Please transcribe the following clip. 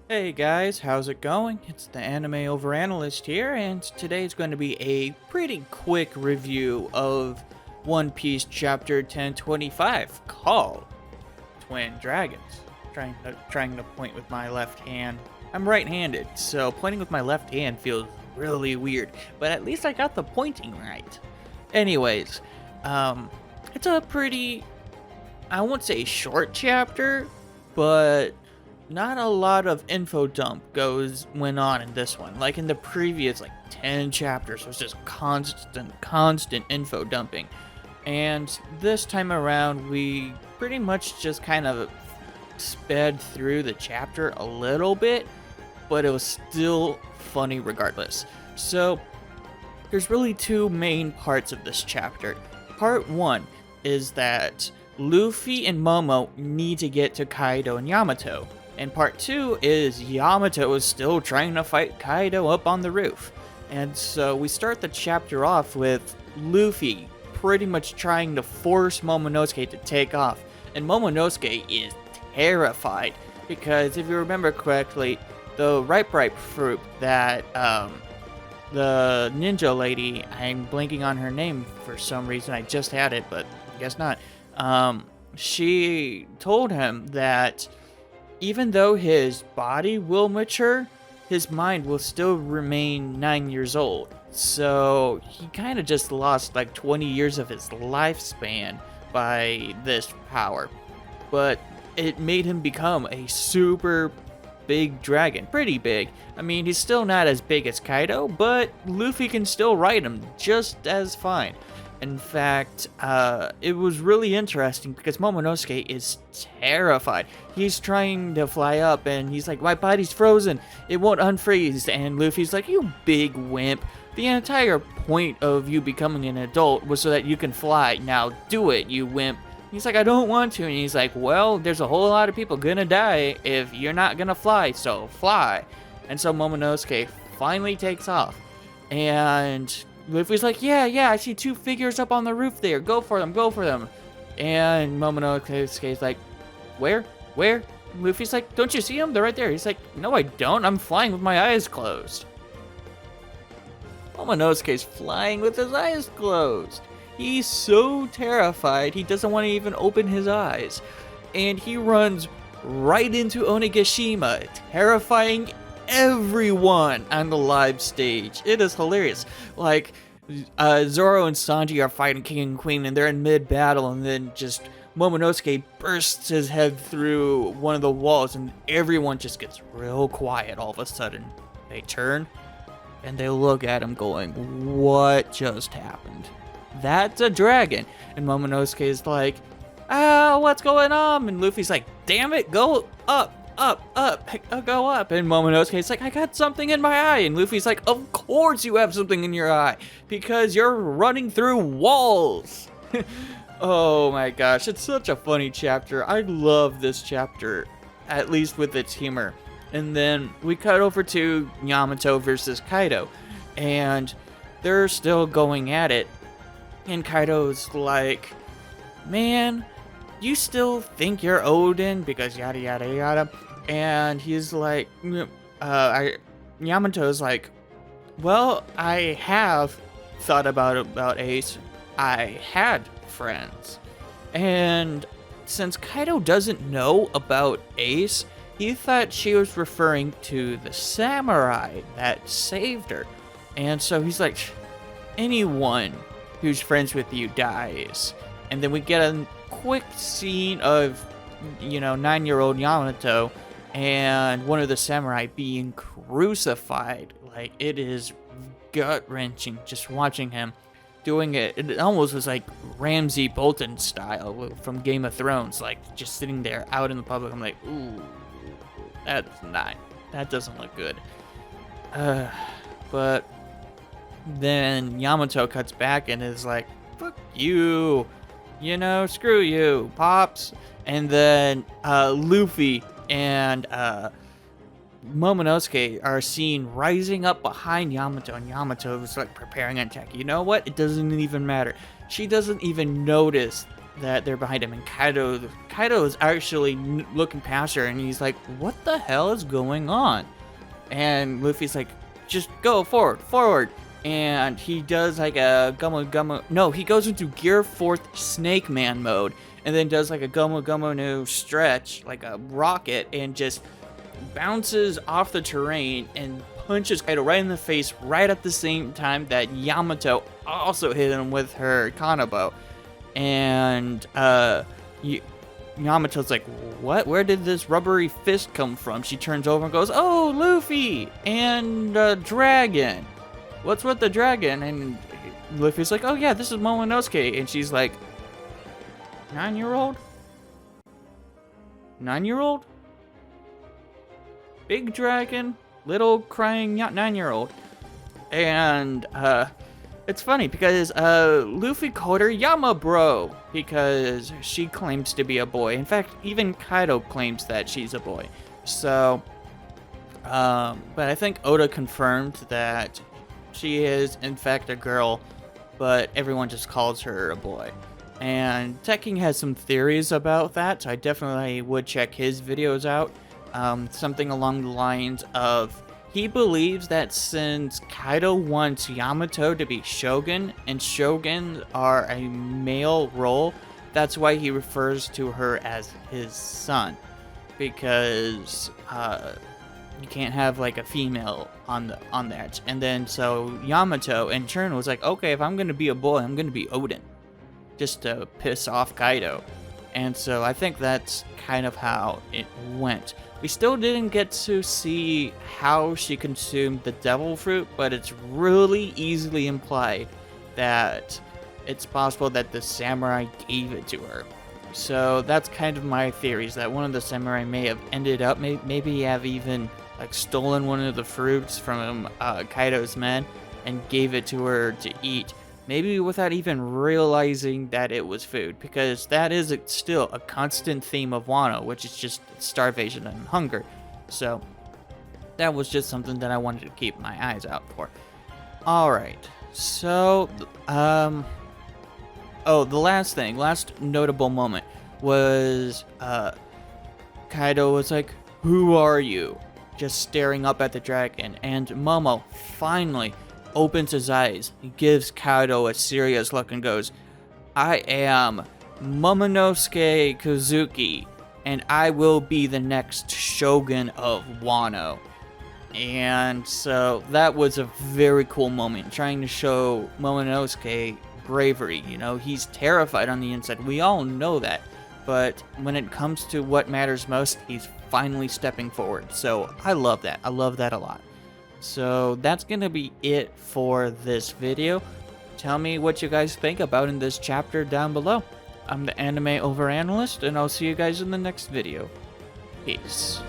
Hey guys, how's it going? It's the animeoveranalyst here, and today's going to be a pretty quick review of One Piece chapter 1025 called Twin Dragons. Trying to point with my left hand. I'm right-handed, so pointing with my left hand feels really weird, but at least I got the pointing right. Anyways, it's a pretty, I won't say short chapter, but not a lot of info dump went on in this one. Like in the previous 10 chapters was just constant info dumping. And this time around we pretty much just kind of sped through the chapter a little bit, but it was still funny regardless. So there's really two main parts of this chapter. Part 1 is that Luffy and Momo need to get to Kaido and Yamato. And part 2 is Yamato is still trying to fight Kaido up on the roof. And so we start the chapter off with Luffy pretty much trying to force Momonosuke to take off. And Momonosuke is terrified because if you remember correctly, the ripe fruit that the ninja lady, I'm blanking on her name for some reason, I just had it, but I guess not. She told him that even though his body will mature, his mind will still remain 9 years old. So he kind of just lost like 20 years of his lifespan by this power. But it made him become a super big dragon. Pretty big. I mean, he's still not as big as Kaido, but Luffy can still ride him just as fine. In fact, it was really interesting because Momonosuke is terrified. He's trying to fly up and he's like, my body's frozen. It won't unfreeze. And Luffy's like, you big wimp. The entire point of you becoming an adult was so that you can fly. Now do it, you wimp. He's like, I don't want to. And he's like, well, there's a whole lot of people gonna die if you're not gonna fly, so fly. And so Momonosuke finally takes off. And Luffy's like, yeah, I see two figures up on the roof there. Go for them. And Momonosuke's like, where? Luffy's like, don't you see them? They're right there. He's like, no, I don't. I'm flying with my eyes closed. Momonosuke's flying with his eyes closed. He's so terrified, he doesn't want to even open his eyes. And he runs right into Onigashima, terrifying everyone on the live stage. It is hilarious. Like, Zoro and Sanji are fighting King and Queen, and they're in mid-battle, and then just Momonosuke bursts his head through one of the walls, and everyone just gets real quiet all of a sudden. They turn, and they look at him going, what just happened? That's a dragon. And Momonosuke is like, what's going on? And Luffy's like, damn it, go up, go up. And Momonosuke's like, I got something in my eye. And Luffy's like, of course you have something in your eye, because you're running through walls. Oh my gosh, it's such a funny chapter. I love this chapter, at least with its humor. And then we cut over to Yamato versus Kaido, and they're still going at it. And Kaido's like, man, you still think you're Odin because yada yada yada. And he's like, Yamato's like, well, I have thought about Ace. I had friends. And since Kaido doesn't know about Ace, he thought she was referring to the samurai that saved her. And so he's like, anyone who's friends with you dies. And then we get a quick scene of, 9-year-old Yamato and one of the samurai being crucified. Like, it is gut-wrenching just watching him doing it. It almost was like Ramsay Bolton style from Game of Thrones, like just sitting there out in the public. I'm like, ooh, that doesn't look good. But then Yamato cuts back and is like, fuck you, screw you, Pops. And then Luffy and Momonosuke are seen rising up behind Yamato, and Yamato is like preparing an attack. You know what? It doesn't even matter. She doesn't even notice that they're behind him, and Kaido is actually looking past her, and he's like, "What the hell is going on?" And Luffy's like, "Just go forward." And he does like a no, he goes into Gear 4th Snake Man mode, and then does like a Gomu no stretch, like a rocket, and just bounces off the terrain and punches Kaido right in the face right at the same time that Yamato also hit him with her Kanabo. And Yamato's like, "What? Where did this rubbery fist come from?" She turns over and goes, "Oh, Luffy and Dragon. What's with the dragon?" And Luffy's like, "Oh yeah, this is Momonosuke." And she's like, 9-year-old? 9-year-old? Big dragon? Little crying 9-year-old? And it's funny because Luffy called her Yama Bro because she claims to be a boy. In fact, even Kaido claims that she's a boy. So, but I think Oda confirmed that she is in fact a girl, but everyone just calls her a boy. And Tekking has some theories about that, so I definitely would check his videos out. Something along the lines of, he believes that since Kaido wants Yamato to be Shogun, and Shoguns are a male role, that's why he refers to her as his son. Because you can't have like a female on that. And then so Yamato in turn was like, okay, if I'm gonna be a boy, I'm gonna be Odin, just to piss off Kaido. And so I think that's kind of how it went. We still didn't get to see how she consumed the devil fruit, but it's really easily implied that it's possible that the samurai gave it to her. So that's kind of my theories, that one of the samurai may have ended up, maybe have even like stolen one of the fruits from Kaido's men and gave it to her to eat, maybe without even realizing that it was food, because that is still a constant theme of Wano, which is just starvation and hunger. So that was just something that I wanted to keep my eyes out for. Alright, so oh, the last notable moment was Kaido was like, "Who are you?" just staring up at the dragon, and Momo finally opens his eyes. He gives Kaido a serious look and goes, "I am Momonosuke Kozuki, and I will be the next Shogun of Wano." And so that was a very cool moment, trying to show Momonosuke bravery. You know, he's terrified on the inside. We all know that. But when it comes to what matters most, he's finally stepping forward. So I love that. I love that a lot. So that's going to be it for this video. Tell me what you guys think about in this chapter down below. I'm the Anime Overanalyst, and I'll see you guys in the next video. Peace.